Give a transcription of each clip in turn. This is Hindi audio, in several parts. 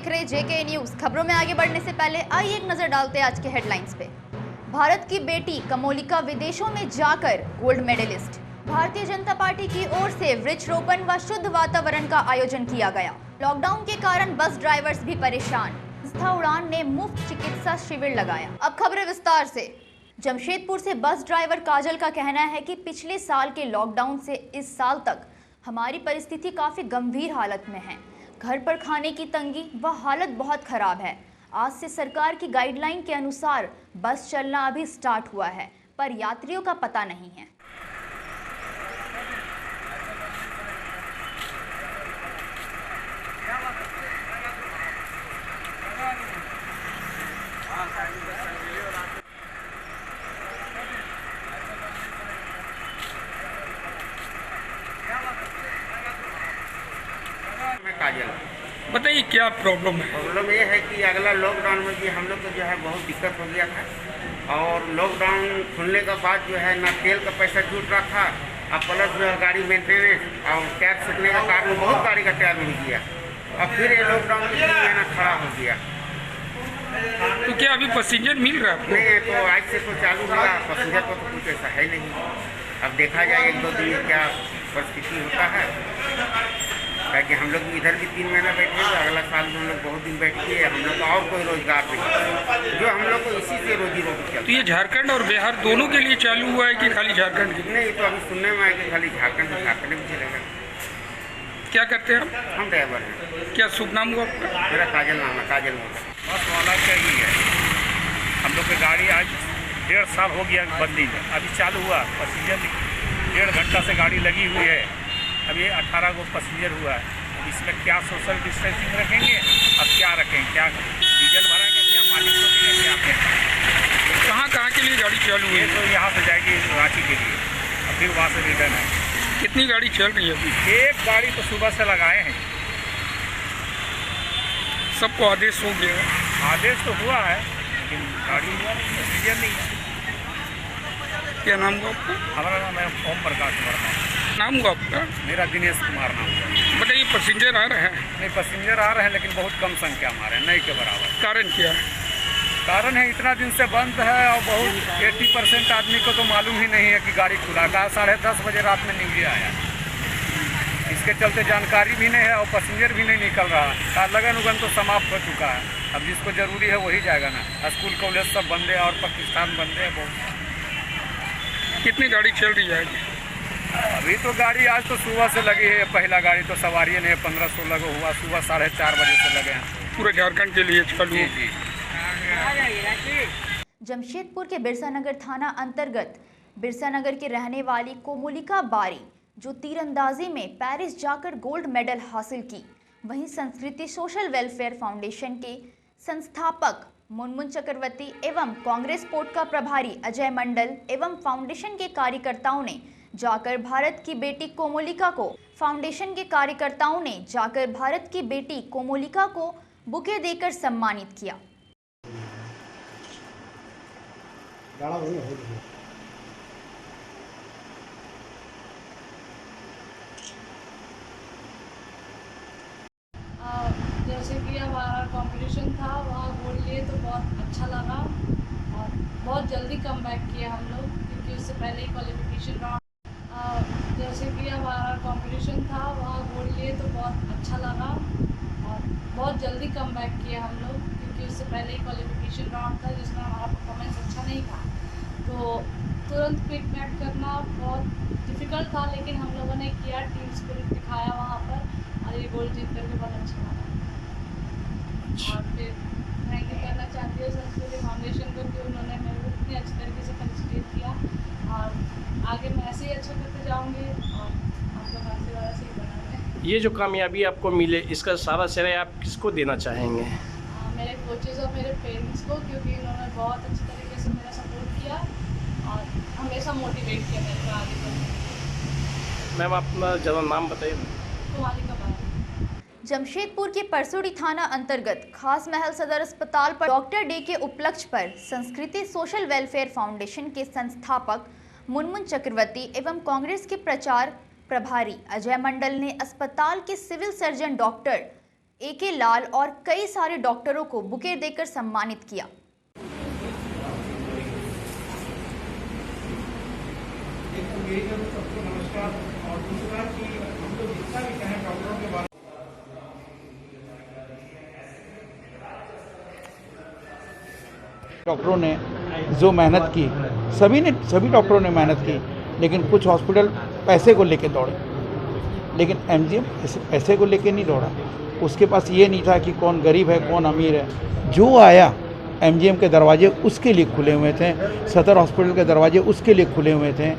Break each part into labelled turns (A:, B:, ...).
A: देख रहे जेके न्यूज। खबरों में आगे बढ़ने से पहले आइए एक नजर डालते हैं आज के हेडलाइंस पे। भारत की बेटी कमोलिका विदेशों में जाकर gold medallist. Bharatiya Janata party की ओर से वृक्षरोपण व शुद्ध वातावरण का आयोजन किया गया। लॉकडाउन के कारण बस ड्राइवर्स भी परेशान। संस्था उड़ान ने मुफ्त चिकित्सा शिविर लगाया। अब खबरें विस्तार से। जमशेदपुर से बस ड्राइवर काजल का कहना है कि पिछले साल के लॉकडाउन से इस साल तक हमारी परिस्थिति काफी गंभीर हालत में है। घर पर खाने की तंगी व हालत बहुत खराब है। आज से सरकार की गाइडलाइन के अनुसार बस चलना अभी स्टार्ट हुआ है, पर यात्रियों का पता नहीं है।
B: काजल,
C: बताइए क्या प्रॉब्लम है?
B: प्रॉब्लम ये है कि अगला लॉकडाउन में भी हम लोग को जो है बहुत दिक्कत हो गया था और लॉकडाउन खुलने के बाद जो है ना तेल का पैसा जुट रहा था और प्लस जो है गाड़ी मेंटेनेंस और टायर सूखने का कारण बहुत गाड़ी का टायर मिल गया और फिर ये लॉकडाउन के 3 महीना खड़ा हो गया।
C: तो क्या अभी पैसेंजर मिल रहा है आपको?
B: नहीं है तो आज से तो चालू हुआ, पैसेंजर को तो कुछ ऐसा है नहीं। अब देखा जाए 1-2 दिन में क्या परिस्थिति होता है, ताकि हम लोग भी इधर भी 3 महीना बैठे तो अगला साल में हम लोग बहुत दिन बैठिए, हम लोग को और कोई रोजगार नहीं, जो हम लोग को इसी से रोजी रोटी चलती है।
C: तो ये झारखंड और बिहार दोनों के लिए चालू हुआ है कि खाली झारखंड के लिए?
B: नहीं, तो अभी सुनने में आया कि खाली झारखंड भी चलेगा।
C: क्या करते हैं आप?
B: हम ड्राइवर हैं।
C: क्या शुभ नाम हुआ आपका?
B: मेरा काजल नाम है, काजल मोटर।
D: बस वाला क्या ही है, हम लोग की गाड़ी आज 1.5 साल हो गया बंदी में, अभी चालू हुआ। पैसेंजर 1.5 घंटा से गाड़ी लगी हुई है, अभी 18 को पैसेंजर हुआ है। इसमें क्या सोशल डिस्टेंसिंग रखेंगे, अब क्या रखेंगे, क्या डीजल भराएंगे, क्या मालिक को देंगे, क्या
C: कहाँ के लिए गाड़ी चालू हुई
D: ये
C: है?
D: तो यहाँ से जाएगी रांची के लिए और फिर वहाँ से रिटर्न है।
C: कितनी गाड़ी चल रही है अभी?
D: एक गाड़ी तो सुबह से लगाए हैं।
C: सबको आदेश हो गया है?
D: आदेश तो हुआ है लेकिन गाड़ी पैसेंजर नहीं है।
C: क्या नाम हुआ आपका?
D: हमारा नाम है ओम प्रकाश वर्मा।
C: नाम हुआ आपका?
D: मेरा दिनेश कुमार नाम है।
C: बताइए पैसेंजर आ रहे हैं?
D: नहीं, पैसेंजर आ रहे हैं लेकिन बहुत कम संख्या में आ रहे हैं, नहीं के बराबर।
C: कारण क्या है?
D: कारण है इतना दिन से बंद है और बहुत 80% आदमी को तो मालूम ही नहीं है कि गाड़ी खुला का 10:30 बजे रात में न्यूज आया। इसके चलते जानकारी भी नहीं है और पैसेंजर भी नहीं निकल रहा। लगन उगन तो समाप्त हो चुका है, अब जिसको जरूरी है वही जाएगा ना। स्कूल कॉलेज सब बंद है और प्रतिष्ठान बंद है बहुत।
C: कितनी गाड़ी चल रही है?
D: अभी तो गाड़ी आज तो सुबह से लगी है, पहला गाड़ी तो सवारी नहीं 15-16 को हुआ, सुबह 4:30 बजे से लगे हैं।
C: पूरे झारखंड के लिए चालू?
D: जी जी।
A: जमशेदपुर के बिरसानगर थाना अंतर्गत बिरसानगर के रहने वाली कोमोलिका बारी, जो तीरंदाजी में पेरिस जाकर गोल्ड मेडल हासिल की, वहीं संस्कृति सोशल वेलफेयर फाउंडेशन के संस्थापक मुनमुन चक्रवर्ती एवं कांग्रेस पोर्ट का प्रभारी अजय मंडल एवं फाउंडेशन के कार्यकर्ताओं ने जाकर भारत की बेटी कोमोलिका को बुके देकर सम्मानित किया।
E: जैसे कि हमारा कंपटीशन था वहाँ गोल्ड लिए तो बहुत अच्छा लगा और बहुत जल्दी कम बैक किया हम लोग, क्योंकि उससे पहले ही क्वालिफिकेशन राउंड जैसे कि हमारा कंपटीशन था वहाँ गोल्ड लिए तो बहुत अच्छा लगा और बहुत जल्दी कम बैक किया हम लोग, क्योंकि उससे पहले ही क्वालिफिकेशन राउंड था जिसमें हमारा परफॉर्मेंस अच्छा नहीं था। तो तुरंत क्विक बैक करना बहुत डिफ़िकल्ट था, लेकिन हम लोगों ने किया, टीम स्पिरिट दिखाया वहाँ पर और ये गोल्ड जीत करके बहुत अच्छा लगा। और फिर थैंक यू करना चाहती हूँ संस्कृति फाउंडेशन को कि उन्होंने मेरे को इतनी अच्छी तरीके से फेलिसिटेट किया और आगे मैं ऐसे ही अच्छा करते जाऊँगी और आप लोग आशीर्वाद ऐसे ही बना रहे।
F: ये जो कामयाबी आपको मिले इसका सारा श्रेय आप किसको देना चाहेंगे?
E: मेरे कोचेज़ और मेरे पेरेंट्स को, क्योंकि इन्होंने बहुत अच्छी तरीके से मेरा सपोर्ट किया और हमेशा मोटिवेट किया मेरे को आगे बढ़ने।
F: मैम अपना जरा नाम बताइए।
E: कोमोलिका बारी।
A: जमशेदपुर के परसोड़ी थाना अंतर्गत खास महल सदर अस्पताल पर डॉक्टर डे के उपलक्ष्य पर संस्कृति सोशल वेलफेयर फाउंडेशन के संस्थापक मुनमुन चक्रवर्ती एवं कांग्रेस के प्रचार प्रभारी अजय मंडल ने अस्पताल के सिविल सर्जन डॉक्टर AK लाल और कई सारे डॉक्टरों को बुके देकर सम्मानित किया।
G: डॉक्टरों ने जो मेहनत की, सभी डॉक्टरों ने मेहनत की, लेकिन कुछ हॉस्पिटल पैसे को लेके दौड़े, लेकिन MGM पैसे को लेके नहीं दौड़ा। उसके पास ये नहीं था कि कौन गरीब है कौन अमीर है। जो आया MGM के दरवाजे उसके लिए खुले हुए थे, सदर हॉस्पिटल के दरवाजे उसके लिए खुले हुए थे।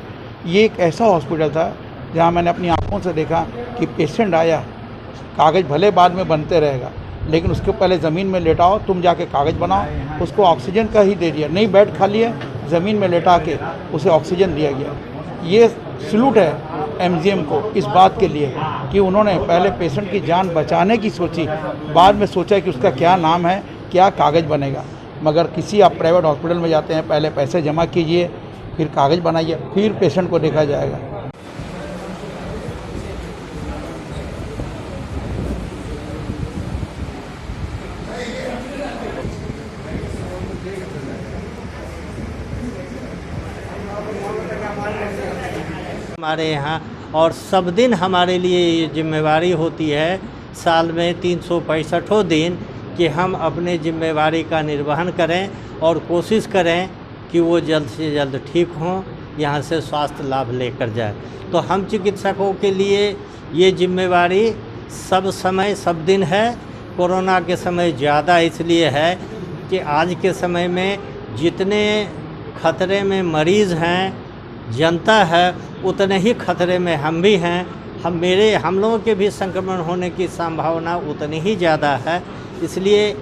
G: ये एक ऐसा हॉस्पिटल था जहाँ मैंने अपनी आंखों से देखा कि पेशेंट आया, कागज़ भले बाद में बनते रहेगा, लेकिन उसके पहले ज़मीन में लेटाओ, तुम जाके कागज़ बनाओ। उसको ऑक्सीजन का ही दे दिया, नहीं बेड खाली है, ज़मीन में लेटा के उसे ऑक्सीजन दिया गया। ये सलूट है MGM को इस बात के लिए कि उन्होंने पहले पेशेंट की जान बचाने की सोची, बाद में सोचा कि उसका क्या नाम है, क्या कागज़ बनेगा। मगर किसी आप प्राइवेट हॉस्पिटल में जाते हैं, पहले पैसे जमा कीजिए, फिर कागज़ बनाइए, फिर पेशेंट को देखा जाएगा।
H: हमारे यहाँ और सब दिन हमारे लिए ये जिम्मेवारी होती है, साल में 365 दिन, कि हम अपने जिम्मेवारी का निर्वहन करें और कोशिश करें कि वो जल्द से जल्द ठीक हों, यहाँ से स्वास्थ्य लाभ लेकर जाए। तो हम चिकित्सकों के लिए ये जिम्मेवारी सब समय सब दिन है। कोरोना के समय ज़्यादा इसलिए है कि आज के समय में जितने खतरे में मरीज़ हैं, जनता है, उतने ही खतरे में हम भी हैं। हम लोगों के भी संक्रमण होने की संभावना उतनी ही ज़्यादा है, इसलिए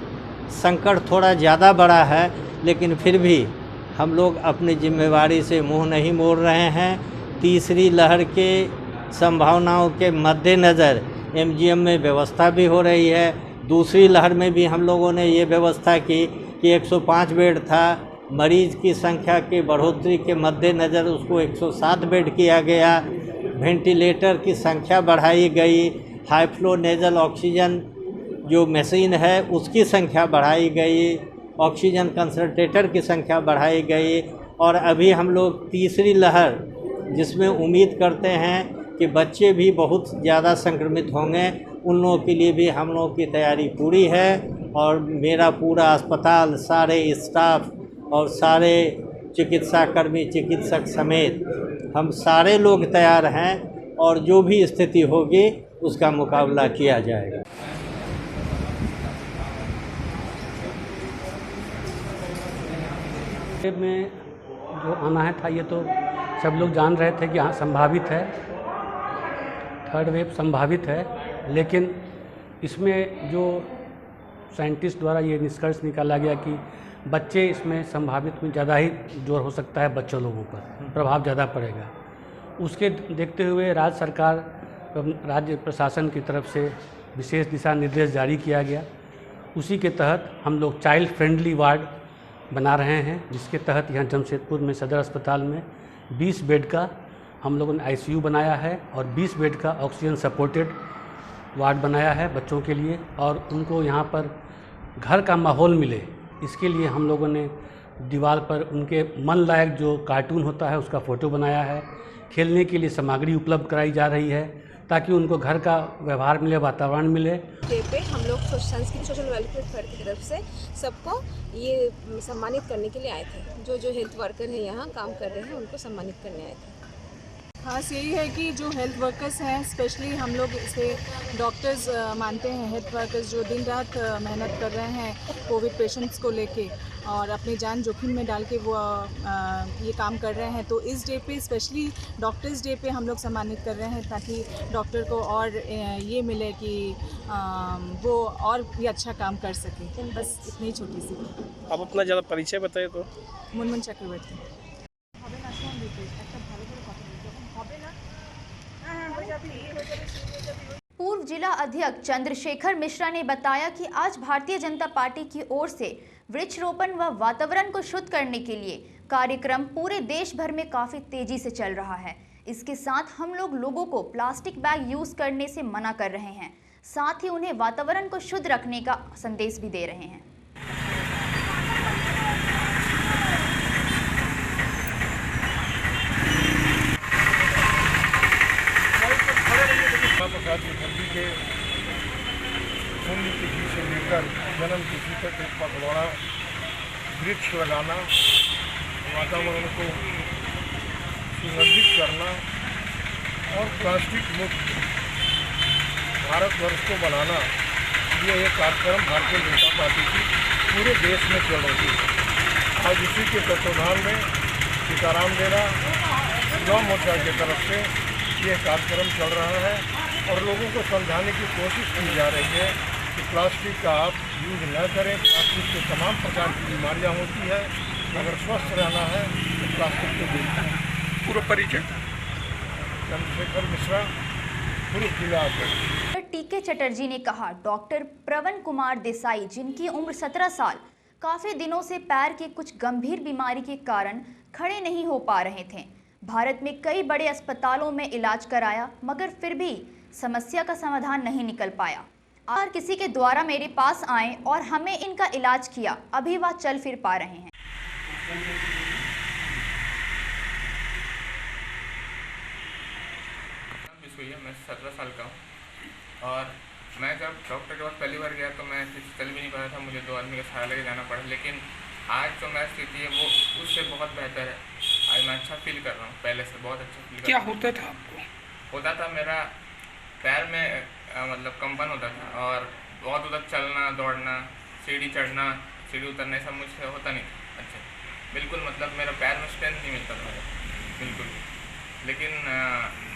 H: संकट थोड़ा ज़्यादा बड़ा है, लेकिन फिर भी हम लोग अपनी जिम्मेवारी से मुंह नहीं मोड़ रहे हैं। तीसरी लहर के संभावनाओं के मद्देनज़र MGM में व्यवस्था भी हो रही है। दूसरी लहर में भी हम लोगों ने ये व्यवस्था की कि 105 बेड था, मरीज़ की संख्या की बढ़ोतरी के मद्देनज़र उसको 107 बेड किया गया। वेंटिलेटर की संख्या बढ़ाई गई, हाई फ्लो नेज़ल ऑक्सीजन जो मशीन है उसकी संख्या बढ़ाई गई, ऑक्सीजन कंसंट्रेटर की संख्या बढ़ाई गई। और अभी हम लोग तीसरी लहर, जिसमें उम्मीद करते हैं कि बच्चे भी बहुत ज़्यादा संक्रमित होंगे, उन लोगों के लिए भी हम लोगों की तैयारी पूरी है। और मेरा पूरा अस्पताल, सारे स्टाफ और सारे चिकित्साकर्मी, चिकित्सक समेत हम सारे लोग तैयार हैं, और जो भी स्थिति होगी उसका मुकाबला किया जाएगा।
I: में जो आना है था, ये तो सब लोग जान रहे थे कि हाँ संभावित है, थर्ड वेव संभावित है, लेकिन इसमें जो साइंटिस्ट द्वारा ये निष्कर्ष निकाला गया कि बच्चे इसमें संभावित में ज़्यादा ही जोर हो सकता है, बच्चों लोगों पर प्रभाव ज़्यादा पड़ेगा। उसके देखते हुए राज्य सरकार, राज्य प्रशासन की तरफ से विशेष दिशा निर्देश जारी किया गया। उसी के तहत हम लोग चाइल्ड फ्रेंडली वार्ड बना रहे हैं, जिसके तहत यहाँ जमशेदपुर में सदर अस्पताल में 20 बेड का हम लोगों ने ICU बनाया है और 20 बेड का ऑक्सीजन सपोर्टेड वार्ड बनाया है बच्चों के लिए। और उनको यहाँ पर घर का माहौल मिले, इसके लिए हम लोगों ने दीवार पर उनके मन लायक जो कार्टून होता है उसका फ़ोटो बनाया है। खेलने के लिए सामग्री उपलब्ध कराई जा रही है ताकि उनको घर का व्यवहार मिले, वातावरण मिले।
J: डे पे हम लोग संस्कृति सोशल वेलफेयर फेयर की तरफ से सबको ये सम्मानित करने के लिए आए थे। जो हेल्थ वर्कर हैं यहाँ काम कर रहे हैं, उनको सम्मानित करने आए थे।
K: खास यही है कि जो हेल्थ वर्कर्स हैं, स्पेशली हम लोग इसे डॉक्टर्स मानते हैं, हेल्थ वर्कर्स जो दिन रात मेहनत कर रहे हैं कोविड पेशेंट्स को लेके और अपनी जान जोखिम में डाल के वो ये काम कर रहे हैं। तो इस डे पे, स्पेशली डॉक्टर्स डे पे हम लोग सम्मानित कर रहे हैं ताकि डॉक्टर को और ये मिले कि वो और भी अच्छा काम कर सके। बस इतनी छोटी सी।
F: आप अपना ज़्यादा परिचय बताइए तो।
K: मुनमुन चक्रवर्ती।
A: पूर्व जिला अध्यक्ष चंद्रशेखर मिश्रा ने बताया कि आज भारतीय जनता पार्टी की ओर से वृक्षरोपण व वातावरण को शुद्ध करने के लिए कार्यक्रम पूरे देश भर में काफी तेजी से चल रहा है। इसके साथ हम लोग लोगों को प्लास्टिक बैग यूज करने से मना कर रहे हैं। साथ ही उन्हें वातावरण को शुद्ध रखने का संदेश भी दे रहे हैं।
L: प्रसाद मुखर्जी के पुण्यतिथि से लेकर जन्म तिथि तक एक पखवाड़ा वृक्ष लगाना, वातावरण को सुगंधित करना और प्लास्टिक मुक्त भारतवर्ष को बनाना, ये एक कार्यक्रम भारतीय जनता पार्टी की पूरे देश में चल रही है। आज इसी के तत्वाधान में सीताराम डेरा युवा मोर्चा की तरफ से ये कार्यक्रम चल रहा है और लोगों को समझाने की कोशिश की जा रही है कि प्लास्टिक का आप यूज न करें। प्लास्टिक से तमाम प्रकार की बीमारियां होती है, अगर स्वस्थ रहना है तो प्लास्टिक को दूर करें।
C: पूरा परिचय
L: चंद्रशेखर मिश्रा, पूर्व जिला अध्यक्ष।
A: टीके चटर्जी ने कहा, डॉक्टर प्रवन कुमार देसाई जिनकी उम्र 17 साल काफ़ी दिनों से पैर के कुछ गंभीर बीमारी के कारण खड़े नहीं हो पा रहे थे। भारत में कई बड़े अस्पतालों में इलाज कराया मगर फिर भी समस्या का समाधान नहीं निकल पाया। और किसी के द्वारा मेरे पास आए और हमें इनका इलाज किया, अभी वह चल फिर पा रहे हैं।
M: मैं 17 साल का हूँ और मैं जब डॉक्टर के पास पहली बार गया तो मैं चल भी नहीं पा रहा था, मुझे 2 आदमी का सहारा लेके जाना पड़ा। लेकिन आज जो मेरी स्थिति है वो उससे बहुत बेहतर है। आज मैं अच्छा फील कर रहा हूँ, पहले से बहुत अच्छा फील कर
C: क्या
M: रहा हूँ।
C: होता था आपको?
M: होता था मेरा पैर में मतलब कंपन होता था और बहुत उधर चलना दौड़ना, सीढ़ी चढ़ना सीढ़ी उतरना सब मुझसे होता नहीं था। अच्छा बिल्कुल, मतलब मेरा पैर में स्ट्रेंथ नहीं मिलता था बिल्कुल भी। लेकिन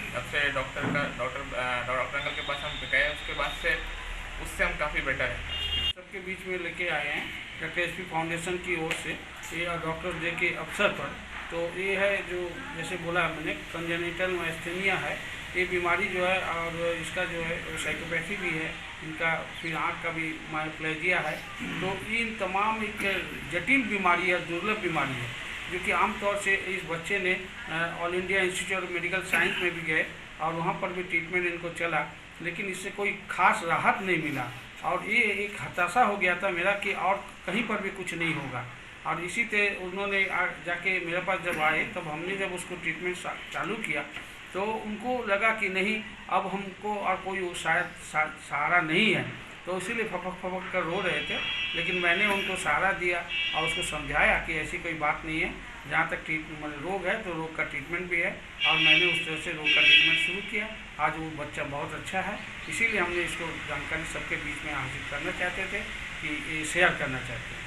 M: तब से डॉक्टर अंकल के पास हम गए, उसके बाद से उससे हम काफ़ी बेटर हैं।
N: सबके बीच में लेके आए हैं डॉक्टर एसपी फाउंडेशन की ओर से ये डॉक्टर डे के अवसर पर। तो ये है जो जैसे बोला मैंने कंजेनिटल माइस्थेनिया है, ये बीमारी जो है और इसका जो है साइकोपैथी भी है, इनका फिर आँख का भी मायोप्लेजिया है। तो इन तमाम एक जटिल बीमारी है, दुर्लभ बीमारी है जो कि आमतौर से इस बच्चे ने all India institute of medical science में भी गए और वहाँ पर भी ट्रीटमेंट इनको चला, लेकिन इससे कोई खास राहत नहीं मिला और ये एक हताशा हो गया था मेरा कि और कहीं पर भी कुछ नहीं होगा। और इसी से उन्होंने जाके मेरे पास जब आए तब हमने जब उसको ट्रीटमेंट चालू किया तो उनको लगा कि नहीं अब हमको और कोई शायद सहारा नहीं है, तो इसीलिए फपक कर रो रहे थे। लेकिन मैंने उनको सहारा दिया और उसको समझाया कि ऐसी कोई बात नहीं है, जहाँ तक ट्रीटमेंट रोग है तो रोग का ट्रीटमेंट भी है और मैंने उस तरह से रोग का ट्रीटमेंट शुरू किया। आज वो बच्चा बहुत अच्छा है, इसीलिए हमने इसको जानकारी सबके बीच में हासिल करना चाहते थे कि शेयर करना चाहते हैं।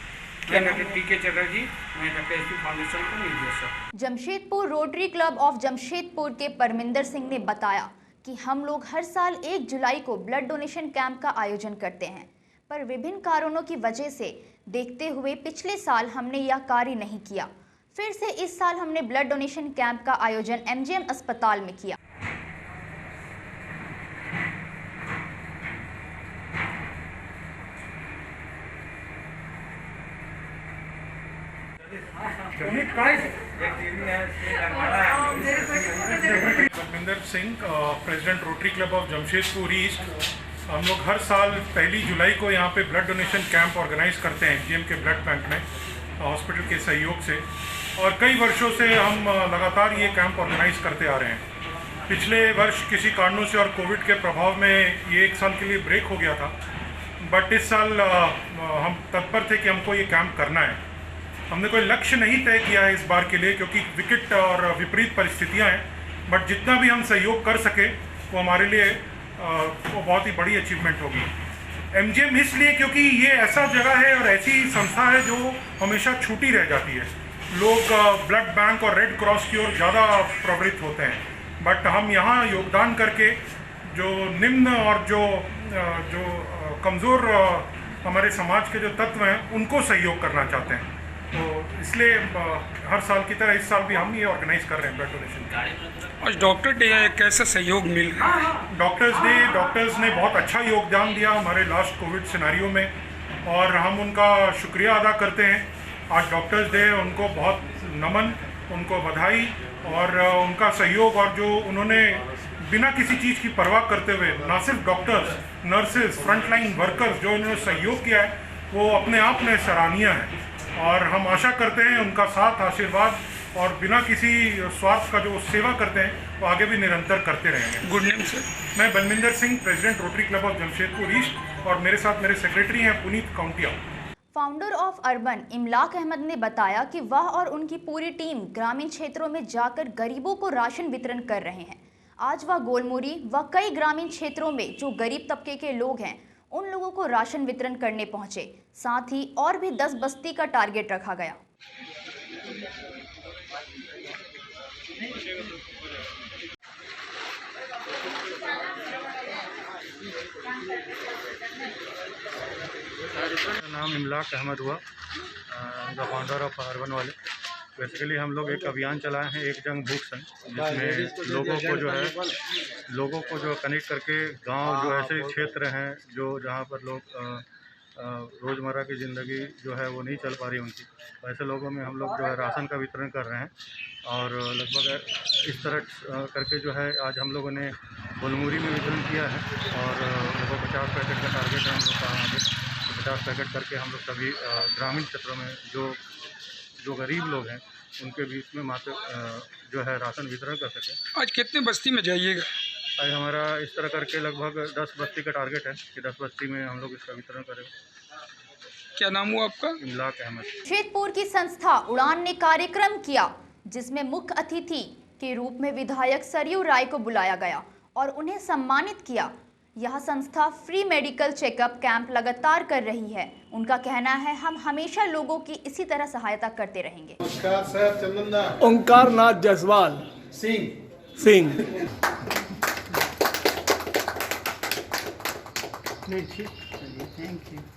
N: मैं डॉक्टर टीके चटर्जी, मैं डॉक्टर एसपी फाउंडेशन को निदेशक।
A: Jamshedpur rotary club of Jamshedpur के परमिंदर सिंह ने बताया कि हम लोग हर साल 1 जुलाई को ब्लड डोनेशन कैंप का आयोजन करते हैं, पर विभिन्न कारणों की वजह से देखते हुए पिछले साल हमने यह कार्य नहीं किया। फिर से इस साल हमने ब्लड डोनेशन कैंप का आयोजन MGM अस्पताल में किया।
L: Parminder Singh, president Rotary club of Jamshedpur east. हम लोग हर साल 1 जुलाई को यहाँ पे ब्लड डोनेशन कैंप ऑर्गेनाइज करते हैं MGM के ब्लड बैंक में हॉस्पिटल के सहयोग से, और कई वर्षों से हम लगातार ये कैंप ऑर्गेनाइज करते आ रहे हैं। पिछले वर्ष किसी कारणों से और कोविड के प्रभाव में ये 1 साल के लिए ब्रेक हो गया था, बट इस साल हम तत्पर थे कि हमको ये कैंप करना है। हमने कोई लक्ष्य नहीं तय किया है इस बार के लिए क्योंकि विकट और विपरीत परिस्थितियां हैं, बट जितना भी हम सहयोग कर सके वो हमारे लिए वो बहुत ही बड़ी अचीवमेंट होगी। MGM इसलिए क्योंकि ये ऐसा जगह है और ऐसी संस्था है जो हमेशा छूटी रह जाती है। लोग ब्लड बैंक और रेड क्रॉस की ओर ज़्यादा प्रवृत्त होते हैं, बट हम यहाँ योगदान करके जो निम्न और जो कमज़ोर हमारे समाज के जो तत्व हैं उनको सहयोग करना चाहते हैं। तो इसलिए हर साल की तरह इस साल भी हम ये ऑर्गेनाइज कर रहे हैं ब्लड डोनेशन।
C: आज डॉक्टर डे है, कैसा सहयोग मिल रहा है?
L: डॉक्टर्स ने बहुत अच्छा योगदान दिया हमारे लास्ट कोविड सिनेरियो में और हम उनका शुक्रिया अदा करते हैं। आज डॉक्टर्स डे, उनको बहुत नमन, उनको बधाई और उनका सहयोग, और जो उन्होंने बिना किसी चीज़ की परवाह करते हुए न सिर्फ डॉक्टर्स नर्सेज, फ्रंटलाइन वर्कर्स जो इन्होंने सहयोग किया है वो अपने आप में सराहनीय है और हम आशा करते हैं उनका साथ, आशीर्वाद और बिना किसी स्वार्थ का जो सेवा करते हैं वो आगे भी निरंतर करते रहेंगे।
C: Good name sir.
L: मैं Balwinder Singh, president Rotary club of Jamshedpur east, और मेरे साथ मेरे सेक्रेटरी हैं Puneet Kauntia.
A: Founder of urban Imlak Ahmad ने बताया कि वह और उनकी पूरी टीम ग्रामीण क्षेत्रों में जाकर गरीबों को राशन वितरण कर रहे हैं। आज वह गोलमुरी व कई ग्रामीण क्षेत्रों में जो गरीब तबके के लोग हैं उन लोगों को राशन वितरण करने पहुंचे। साथ ही और भी 10 बस्ती का टारगेट रखा गया।
O: मेरा नाम इमलाक अहमद हुआ, द फाउंडर ऑफ अर्बन वाले। बेसिकली हम लोग एक अभियान चलाए हैं, एक जंग भूख संग, जिसमें लोगों को जो कनेक्ट करके गांव जो ऐसे क्षेत्र हैं जो जहां पर लोग रोज़मर्रा की ज़िंदगी जो है वो नहीं चल पा रही उनकी, वैसे लोगों में हम लोग जो है राशन का वितरण कर रहे हैं। और लगभग इस तरह करके जो है आज हम लोगों ने गोलमुरी में वितरण किया है और लगभग 50 पैकेट का टारगेट है हम लोग का। आगे 50 पैकेट करके हम लोग सभी ग्रामीण क्षेत्रों में जो गरीब लोग हैं उनके बीच में मात्र जो है राशन वितरण कर सकें।
C: आज कितने बस्ती में जाइएगा?
O: आज हमारा इस तरह करके लगभग 10 बस्ती का टारगेट है कि 10 बस्ती में हम लोग इसका वितरण करें।
C: क्या नाम हुआ आपका?
O: इमलाक अहमद।
A: जमशेदपुर की संस्था उड़ान ने कार्यक्रम किया जिसमें मुख्य अतिथि के रूप में विधायक सरयू राय को बुलाया गया और उन्हें सम्मानित किया। यह संस्था फ्री मेडिकल चेकअप कैंप लगातार कर रही है। उनका कहना है हम हमेशा लोगों की इसी तरह सहायता करते रहेंगे।
P: नमस्कार सर, चंदनदा।
Q: ओंकार नाथ जायसवाल सिंह।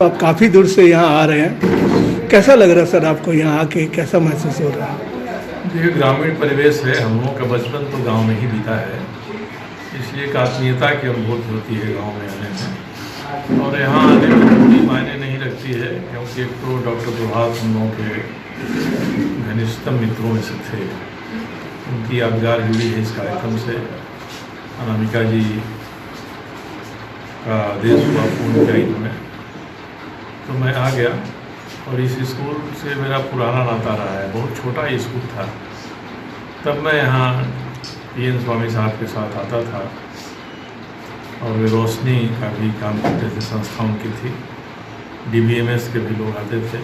Q: आप काफ़ी दूर से यहाँ आ रहे हैं, कैसा लग रहा है सर आपको यहाँ आके, कैसा महसूस हो रहा है?
R: ये ग्रामीण परिवेश है, हम लोगों का बचपन तो गांव में ही बीता है, इसलिए एक आत्मीयता की अनुभूति होती है गांव में आने से। और यहाँ आने में कोई मायने नहीं रखती है, क्योंकि एक तो डॉक्टर प्रभात हम लोगों के घनिष्ठतम मित्रों में से थे, उनकी यादगार जुड़ी है इस कार्यक्रम से। अनामिका जी का आदेश हुआ, फ़ोन किया इन्होंने, तो मैं आ गया। और इस स्कूल से मेरा पुराना नाता रहा है, बहुत छोटा ही स्कूल था, तब मैं यहाँ PN स्वामी साहब के साथ आता था और वे रोशनी का भी काम करते थे, संस्था उनकी थी, DBMS के भी लोग आते थे।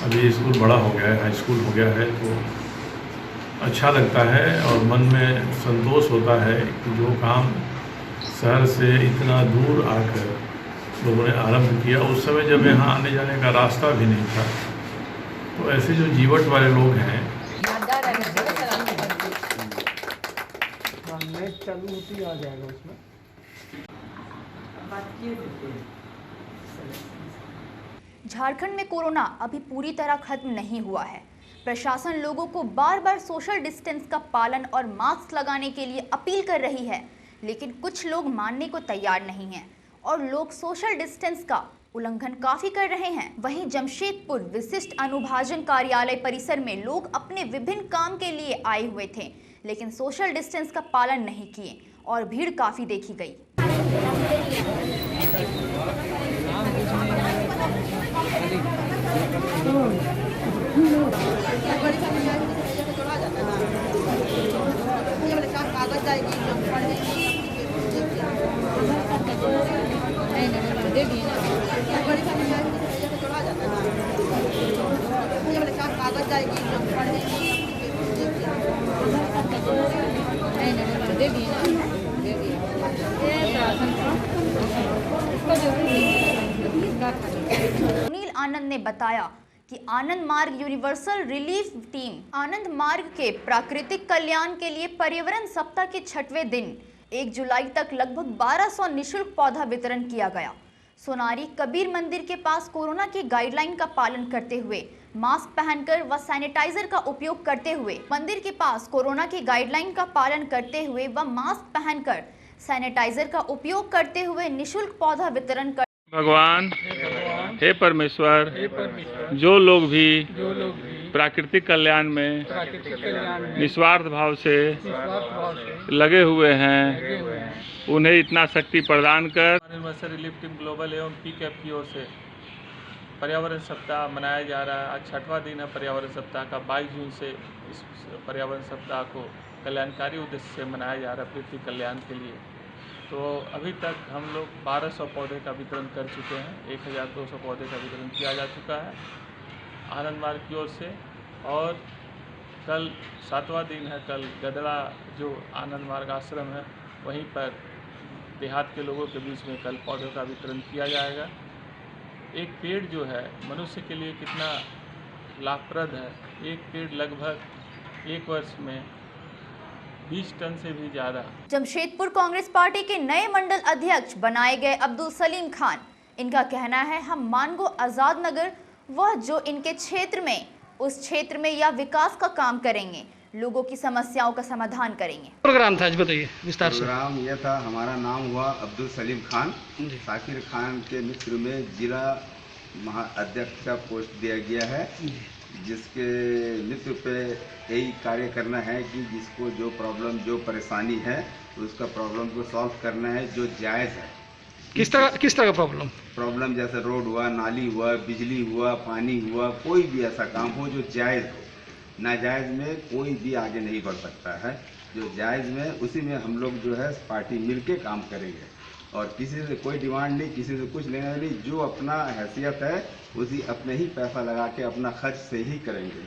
R: अभी स्कूल बड़ा हो गया है, हाई स्कूल हो गया है, तो अच्छा लगता है और मन में संतोष होता है कि जो काम शहर से इतना दूर आकर लोगों ने आरंभ किया, उस समय जब यहाँ आने जाने का रास्ता भी नहीं था, तो ऐसे जो जीवट वाले लोग हैं
Q: चालू होती आ जाएगा उसमें।
A: झारखंड में कोरोना अभी पूरी तरह खत्म नहीं हुआ है। प्रशासन लोगों को बार बार सोशल डिस्टेंस का पालन और मास्क लगाने के लिए अपील कर रही है, लेकिन कुछ लोग मानने को तैयार नहीं हैं और लोग सोशल डिस्टेंस का उल्लंघन काफी कर रहे हैं। वहीं जमशेदपुर विशिष्ट अनुभाजन कार्यालय परिसर में लोग अपने विभिन्न काम के लिए आए हुए थे, लेकिन सोशल डिस्टेंस का पालन नहीं किए और भीड़ काफी देखी गई। सुनील आनंद ने बताया कि आनंद मार्ग यूनिवर्सल रिलीफ टीम आनंद मार्ग के प्राकृतिक कल्याण के लिए पर्यावरण सप्ताह के 6वें दिन 1 जुलाई तक लगभग 1200 निःशुल्क पौधा वितरण किया गया। सोनारी कबीर मंदिर के पास कोरोना की गाइडलाइन का पालन करते हुए मास्क पहनकर व सैनिटाइजर का उपयोग करते हुए मंदिर के पास कोरोना की गाइडलाइन का पालन करते हुए व मास्क पहनकर सैनिटाइजर का उपयोग करते हुए निःशुल्क पौधा वितरण कर
C: भगवान हे परमेश्वर, जो लोग भी
P: प्राकृतिक कल्याण में निस्वार्थ भाव से लगे हुए हैं, उन्हें इतना शक्ति प्रदान कर
S: रिलीफ टीम ग्लोबल एवं पीकैप की ओर से पर्यावरण सप्ताह मनाया जा रहा है। आज 6वां दिन है पर्यावरण सप्ताह का। 22 जून से इस पर्यावरण सप्ताह को कल्याणकारी उद्देश्य से मनाया जा रहा है, पृथ्वी कल्याण के लिए। तो अभी तक हम लोग 1200 पौधे का वितरण कर चुके हैं। 1200 पौधे का वितरण किया जा चुका है आनंद मार्ग की ओर से। और कल 7वां दिन है। कल गदड़ा जो आनंद मार्ग आश्रम है वहीं पर देहात के लोगों के बीच में कल पौधों का वितरण किया जाएगा। एक पेड़ जो है मनुष्य के लिए कितना लाभप्रद है। एक पेड़ लगभग 1 वर्ष में 20 टन से भी ज़्यादा।
A: जमशेदपुर कांग्रेस पार्टी के नए मंडल अध्यक्ष बनाए गए अब्दुल सलीम खान, इनका कहना है हम मानगो आज़ाद नगर वह जो इनके क्षेत्र में उस क्षेत्र में या विकास का काम करेंगे, लोगों की समस्याओं का समाधान करेंगे।
Q: प्रोग्राम था, आज बताइए विस्तार से।
T: प्रोग्राम यह था, हमारा नाम हुआ अब्दुल सलीम खान। साकिर खान के मित्र में जिला महाअध्यक्ष का पोस्ट दिया गया है, जिसके नेतृत्व पे यही कार्य करना है कि जिसको जो प्रॉब्लम जो परेशानी है उसका प्रॉब्लम को सॉल्व करना है जो जायज़ है।
Q: किस तरह का प्रॉब्लम
T: जैसे रोड हुआ, नाली हुआ, बिजली हुआ, पानी हुआ, कोई भी ऐसा काम हो जो जायज़ हो। नाजायज़ में कोई भी आगे नहीं बढ़ सकता है। जो जायज़ में उसी में हम लोग जो है पार्टी मिल के काम करेंगे और किसी से कोई डिमांड नहीं, किसी से कुछ लेना नहीं। जो अपना हैसियत है उसी अपने ही पैसा लगा के अपना खर्च से ही करेंगे।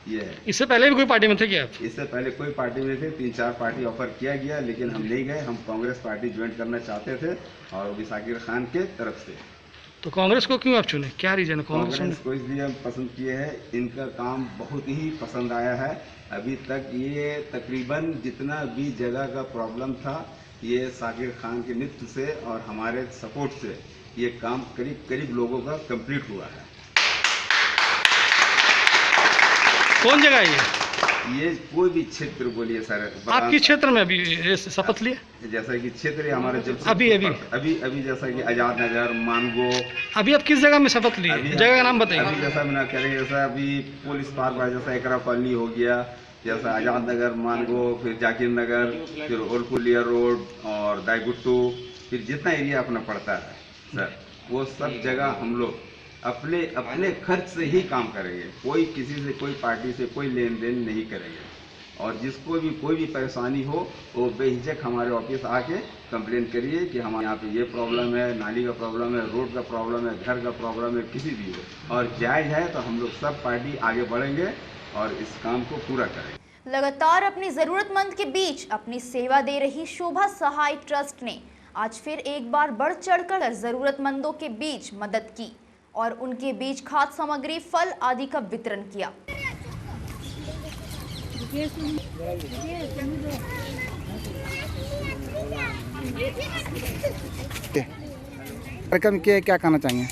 T: ये है।
Q: इससे पहले भी कोई पार्टी में थे क्या?
T: इससे पहले कोई पार्टी में थे, 3-4 पार्टी ऑफर किया गया लेकिन हम नहीं गए। हम कांग्रेस पार्टी ज्वाइन करना चाहते थे और वो भी साकिर खान के तरफ से।
Q: तो कांग्रेस को क्यों आप चुने, क्या रीजन है?
T: कांग्रेस को इसलिए हम पसंद किए हैं, इनका काम बहुत ही पसंद आया है। अभी तक ये तकरीबन जितना भी जगह का प्रॉब्लम था ये साकिर खान के नेतृत्व से और हमारे सपोर्ट से ये काम करीब लोगों का कंप्लीट हुआ है।
Q: कौन जगह है
T: ये? कोई भी क्षेत्र बोलिए सर।
Q: आप किस क्षेत्र में अभी शपथ लिए?
T: जैसा कि क्षेत्र हमारे अभी जैसा कि आजाद नगर, मानगो।
Q: अभी आप किस जगह में शपथ लिए? जगह का नाम बताइए।
T: अभी जैसा मैंने कह रही जैसा अभी पुलिस पार्क है, जैसा एकरा कॉलोनी हो गया, जैसा आजाद नगर, मानगो, फिर जाकिर नगर, फिर ओलपुलिया रोड और दाईगुट्टू, फिर जितना एरिया अपना पड़ता है सर, वो सब जगह हम लोग अपने खर्च से ही काम करेंगे। कोई किसी से, कोई पार्टी से कोई लेन देन नहीं करेंगे। और जिसको भी कोई भी परेशानी हो वो बेहिचक हमारे ऑफिस आके कंप्लेन करिए कि हमारे यहाँ पे ये प्रॉब्लम है, नाली का प्रॉब्लम है, रोड का प्रॉब्लम है, घर का प्रॉब्लम है, किसी भी हो और जायज़ है तो हम लोग सब पार्टी आगे बढ़ेंगे और इस काम को पूरा करेंगे।
A: लगातार अपनी जरूरतमंद के बीच अपनी सेवा दे रही शोभा सहाय ट्रस्ट ने आज फिर एक बार बढ़ चढ़कर जरूरतमंदों के बीच मदद की और उनके बीच खाद्य सामग्री, फल आदि का वितरण किया।
U: कार्यक्रम के क्या कहना चाहेंगे?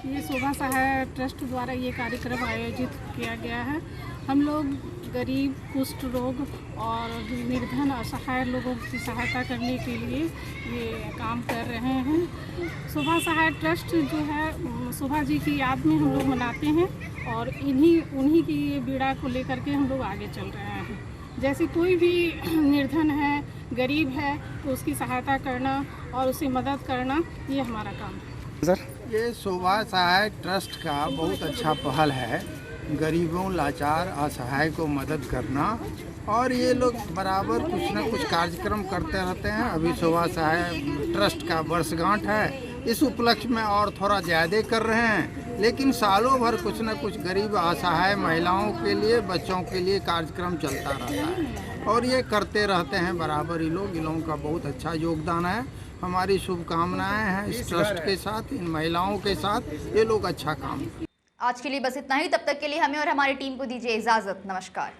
K: ये शोभा सहाय ट्रस्ट द्वारा ये कार्यक्रम आयोजित किया गया है। हम लोग गरीब, कुष्ठ रोग और निर्धन असहाय लोगों की सहायता करने के लिए ये काम कर रहे हैं। शोभा सहाय ट्रस्ट जो है शोभा जी की याद में हम लोग मनाते हैं और उन्हीं की ये बीड़ा को लेकर के हम लोग आगे चल रहे हैं। जैसे कोई भी निर्धन है, गरीब है तो उसकी सहायता करना और उसे मदद करना ये हमारा काम है।
U: सर, ये शोभा सहाय ट्रस्ट का बहुत अच्छा पहल है, गरीबों, लाचार, असहाय को मदद करना। और ये लोग बराबर कुछ न कुछ कार्यक्रम करते रहते हैं। अभी शोभा सहाय ट्रस्ट का वर्षगांठ है, इस उपलक्ष्य में और थोड़ा ज़्यादा कर रहे हैं, लेकिन सालों भर कुछ न कुछ गरीब, असहाय महिलाओं के लिए, बच्चों के लिए कार्यक्रम चलता रहता है और ये करते रहते हैं बराबर। इन लोगों का बहुत अच्छा योगदान है। हमारी शुभकामनाएं हैं इस ट्रस्ट के साथ, इन महिलाओं के साथ। ये लोग अच्छा काम।
A: आज के लिए बस इतना ही। तब तक के लिए हमें और हमारी टीम को दीजिए इजाजत। नमस्कार।